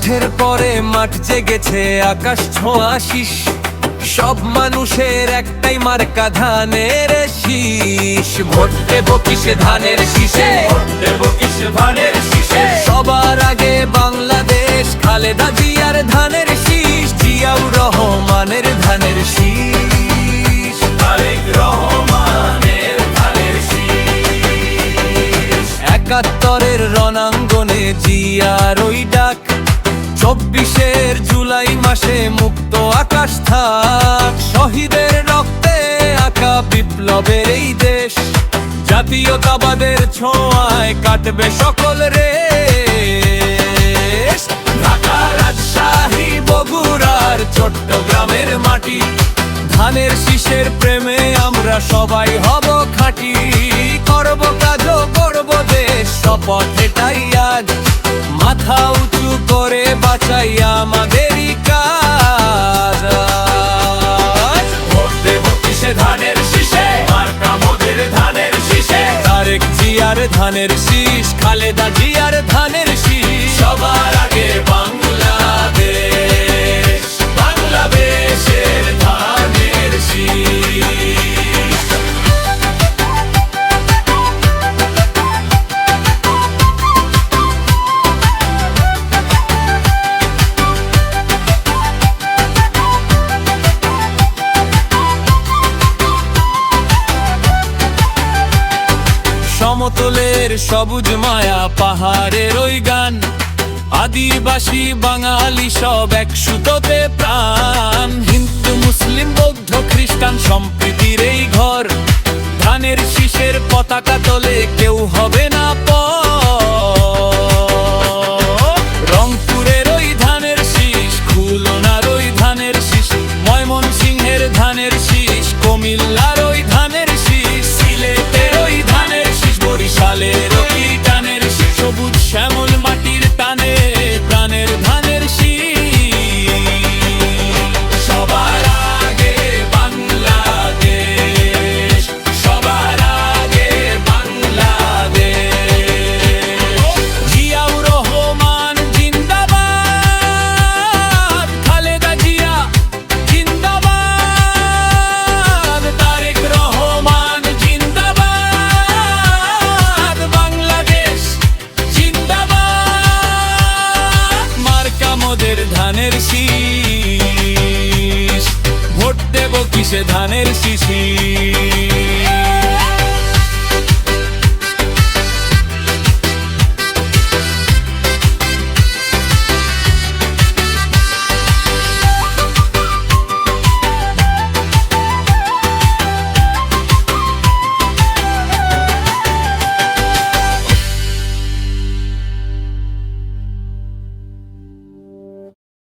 মাঠের পরে মাঠ জেগেছে, আকাশ ছোঁয়া শীষ। সব মানুষের একটাই মার্কা, ধানের শীষ। ভোট দেবো কিসে? ধানের শীষে। ভোট দেবো কিসে? ধানের শীষে। সবার আগে বাংলাদেশ, খালেদা জিয়ার ধানের শীষ। জিয়াউর রহমানের ধানের শীষ, তারেক রহমানের ধানের শীষ। ৭১-এর রণাঙ্গনে জিয়ার ওই ডাক, ২৪-এর জুলাই মাসে মুক্ত আকাশ থাক। শহীদের রক্তে আঁকা বিপ্লবের এই দেশ, জাতীয়তাবাদের ছোঁয়ায় কাটবে সকল রেশ। ঢাকা, রাজশাহী, বগুড়ার চট্টগ্রামের মাটি, ধানের শীষের প্রেমে আমরা সবাই হব খাঁটি। করব কাজ, করব দেশ, শপথ এটাই আজ। মাথা উঁচু করে বাঁচাই আমাদেরই কাজ। ভোট দেবো কিসে? ধানের শীষে। মার্কা মোদের ধানের শীষে। তারেক জিয়ার ধানের শীষ, খালেদা জিয়ার ধানের শীষ। সবার আগে বাংলাদেশ, বাংলাদেশের ধানের শীষ। সমতলের সবুজ মায়া, পাহাড়ের ওই গান, আদিবাসী বাঙালি সব এক সুতোতে প্রাণ। হিন্দু, মুসলিম, বৌদ্ধ, খ্রিস্টান সম্প্রীতির এই ঘর, ধানের শীষের পতাকা তোলে কেউ হবে না পর। রংপুরের ওই ধানের শীষ, খুলনার ওই ধানের শীষ, ময়মনসিংহের ধানের শীষ, কুমিল্লার ওই ধানের শীষ, সিলেটের ওই ধানের শীষ, বরিশালের ওই ধানের শীষ। সবুজ শ্যামল মাটির টানে প্রাণের ধানের শীষ। সবার আগে বাংলাদেশ, সবার আগে বাংলাদেশ। জিয়াউর রহমান জিন্দাবাদ, খালেদা জিয়া জিন্দাবাদ, তারেক রহমান জিন্দাবাদ, বাংলাদেশ জিন্দাবাদ। মার্কা মোদের ধানের শীষ, ভোট দেবো কিসে? ধানের শীষ।